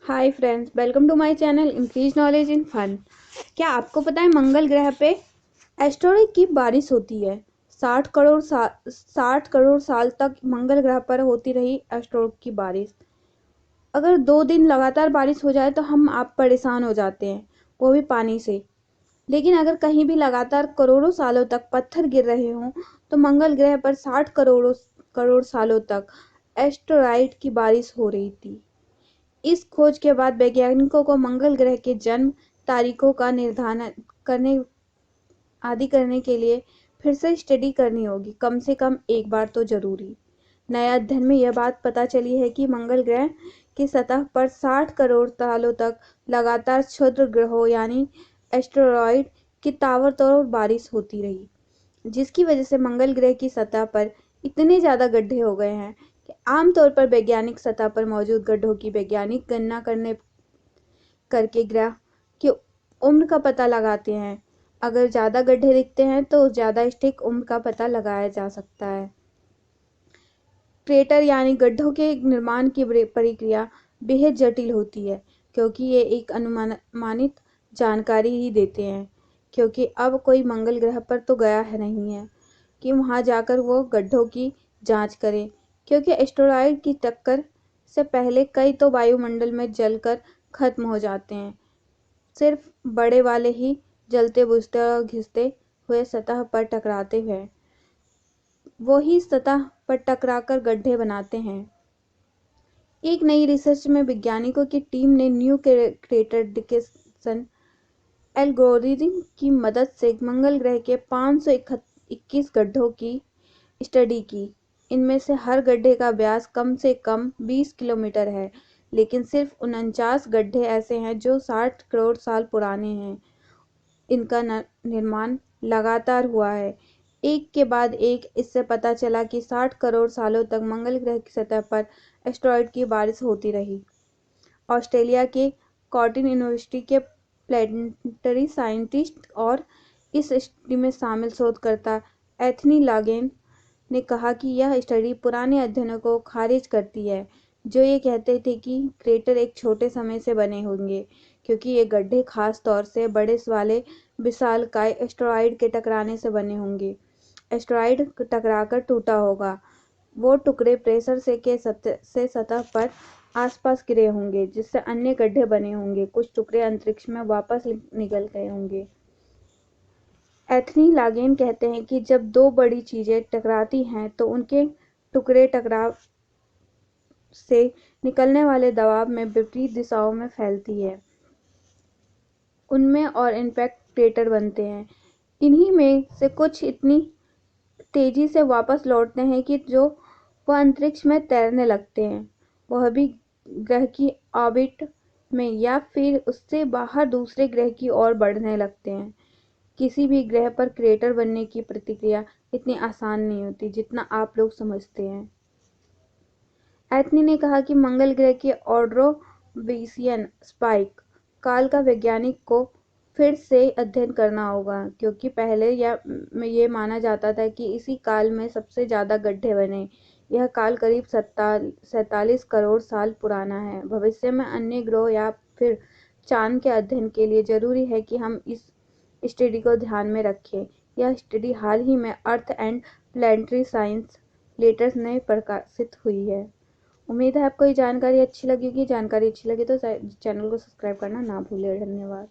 Hi friends, welcome to my channel increase knowledge in fun. क्या आपको पता है मंगल ग्रह पे एस्टेरॉइड की बारिश होती है। 60 करोड़ साल तक मंगल ग्रह पर होती रही एस्टेरॉइड की बारिश। अगर 2 दिन लगातार बारिश हो जाए तो आप परेशान हो जाते हैं, वो भी पानी से। लेकिन अगर कहीं भी लगातार करोड़ों सालों तक पत्थर गिर रहे हों तो मंगल ग्रह पर 60 करोड़ सालों तक एस्टेरॉइड की बारिश हो रही थी। इस खोज के बाद वैज्ञानिकों को मंगल ग्रह के जन्म तारीखों का निर्धारण करने के लिए फिर से स्टडी करनी होगी, कम से कम एक बार तो जरूरी। नए अध्ययन में यह बात पता चली है कि मंगल ग्रह की सतह पर 60 करोड़ सालों तक लगातार क्षुद्र ग्रहों यानी एस्टेरॉइड की ताबड़तोड़ बारिश होती रही, जिसकी वजह से मंगल ग्रह की सतह पर इतने ज़्यादा गड्ढे हो गए हैं कि आमतौर पर वैज्ञानिक सतह पर मौजूद गड्ढों की वैज्ञानिक गणना करके ग्रह की उम्र का पता लगाते हैं। अगर ज़्यादा गड्ढे दिखते हैं तो ज़्यादा सटीक उम्र का पता लगाया जा सकता है। क्रेटर यानी गड्ढों के निर्माण की प्रक्रिया बेहद जटिल होती है, क्योंकि ये एक अनुमानित जानकारी ही देते हैं, क्योंकि अब कोई मंगल ग्रह पर तो गया है नहीं है कि वहां जाकर वो गड्ढों की जांच करें, क्योंकि एस्टेरॉइड की टक्कर से पहले कई तो वायुमंडल में जलकर खत्म हो जाते हैं। सिर्फ बड़े वाले ही जलते बुझते और घिसते हुए सतह पर टकराते हैं, वो ही सतह पर टकराकर गड्ढे बनाते हैं। एक नई रिसर्च में वैज्ञानिकों की टीम ने न्यू क्रेटर डिटेक्शन एल्गोरिथम की मदद से मंगल ग्रह के 521 गड्ढों की स्टडी की। इनमें से हर गड्ढे का व्यास कम से कम 20 किलोमीटर है, लेकिन सिर्फ 49 गड्ढे ऐसे हैं जो 60 करोड़ साल पुराने हैं। इनका निर्माण लगातार हुआ है, एक के बाद एक। इससे पता चला कि 60 करोड़ सालों तक मंगल ग्रह की सतह पर एस्टेरॉइड की बारिश होती रही। ऑस्ट्रेलिया के कॉटन यूनिवर्सिटी के प्लैनेटरी साइंटिस्ट और इस स्टडी में शामिल शोधकर्ता एथनी लागेन ने कहा कि यह स्टडी पुराने अध्ययनों को खारिज करती है, जो ये कहते थे कि क्रेटर एक छोटे समय से बने होंगे, क्योंकि ये गड्ढे खास तौर से बड़े वाले विशालकाय एस्टेरॉइड के टकराने से बने होंगे। एस्टेरॉइड टकराकर टूटा होगा, वो टुकड़े प्रेशर से सतह पर आसपास गिरे होंगे, जिससे अन्य गड्ढे बने होंगे। कुछ टुकड़े अंतरिक्ष में वापस निकल गए होंगे। एथनी लागेन कहते हैं कि जब दो बड़ी चीजें टकराती हैं तो उनके टुकड़े टकराव से निकलने वाले दबाव में विपरीत दिशाओं में फैलती है, उनमें और इम्पैक्ट क्रेटर बनते हैं। इन्हीं में से कुछ इतनी तेजी से वापस लौटते हैं कि जो वह अंतरिक्ष में तैरने लगते हैं, वह भी ग्रह की ऑर्बिट में या फिर उससे बाहर दूसरे ग्रह की ओर बढ़ने लगते हैं। किसी भी ग्रह पर क्रेटर बनने की प्रक्रिया इतनी आसान नहीं होती जितना आप लोग समझते हैं। एथनी ने कहा कि मंगल ग्रह के ऑर्डोविशियन स्पाइक काल का वैज्ञानिक को फिर से अध्ययन करना होगा, क्योंकि पहले ये माना जाता था कि इसी काल में सबसे ज़्यादा गड्ढे बने। यह काल करीब 47 करोड़ साल पुराना है। भविष्य में अन्य ग्रह या फिर चांद के अध्ययन के लिए जरूरी है कि हम इस स्टडी को ध्यान में रखें। यह स्टडी हाल ही में earth and planetary science letters में प्रकाशित हुई है। उम्मीद है आपको ये जानकारी अच्छी लगी होगी। जानकारी अच्छी लगी तो चैनल को सब्सक्राइब करना ना भूलें। धन्यवाद।